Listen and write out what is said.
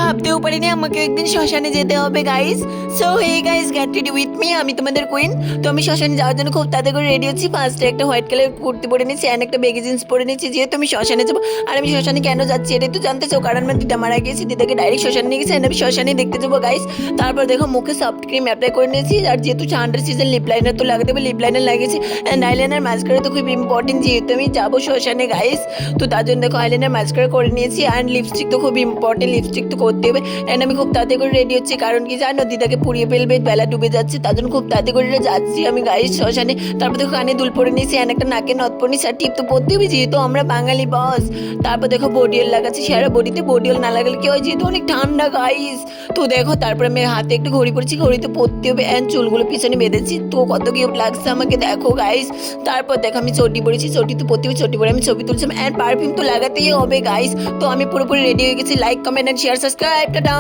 ভাবতেও পারিনি আমাকে একদিন শ্মশানে যেতে হবে guys. So hey guys, get ready with me, আমি তোমাদের কুইন। তো আমি শ্মশানে যাওয়ার জন্য খুব তাড়াতাড়ি করে রেডি হচ্ছি। ফার্স্টে একটা হোয়াইট কালার কুর্তি পরে নিচ্ছি অ্যান্ড একটা বেগি জিন্স পরে নিচ্ছি, যেহেতু আমি শ্মশানে যাবো। আর আমি শ্মশানে কেন যাচ্ছি এটা তো জানতে চাও, কারণ আমার দিদা মারা গিয়েছি, দিদাকে ডাইরেক্ট শ্মশানে নিয়ে গেছি, আমি শ্মশানে দেখতে যাবো গাইস। তারপর দেখো মুখে সফট ক্রিম অ্যাপ্লাই করে নিয়েছি, আর যেহেতু ঠান্ডার সিজন লিপ লাইনার তো লাগাতে হবে, লিপ লাইনার লাগিয়েছি অ্যান্ড আইলাইনার মাস্কারা তো খুব ইম্পর্টেন্ট, যেহেতু আমি যাবো শ্মশানে গাইস। তো তার জন্য দেখো আইলাইনার মাস্কারা করে নিয়েছি অ্যান্ড লিপস্টিক তো খুব ইম্পর্টেন্ট, লিপস্টিক তো করতে হবে। অ্যান্ড আমি খুব তাড়াতাড়ি করে রেডি হচ্ছি, কারণ কি জানো, দিদাকে পুড়িয়ে ফেলবে, বেলা ডুবে যাচ্ছে, তার জন্য খুব তাড়াতাড়ি করে যাচ্ছি আমি গাইস শ্মশানে। তারপর দেখো কানে দুল পরে নিয়েছি অ্যান্ড একটা নাকে নথ পরে নিয়েছি, আর টিপ তো পরতে হবে যেহেতু আমরা বাঙালি বস। তারপর দেখো বডি অয়েল লাগাচ্ছি, সারা বডিতে বডি অয়েল না লাগালে কি হয়, যেহেতু অনেক ঠান্ডা গাইস। তো দেখো তারপর আমি হাতে একটু ঘড়ি পরেছি, ঘড়িতে পরতে হবে অ্যান্ড চুলগুলো পিছনে বেঁধেছি, তো কত কিউট লাগছে আমাকে দেখো গাইস। তারপর দেখো আমি চটি পরেছি, চটি তো পরতে হবে, চটি পরে আমি ছবি তুলছিলাম অ্যান্ড পারফিউম তো লাগাতেই হবে গাইস। তো আমি পুরোপুরি রেডি হয়ে গেছি। Like comment and share subscribe, tata.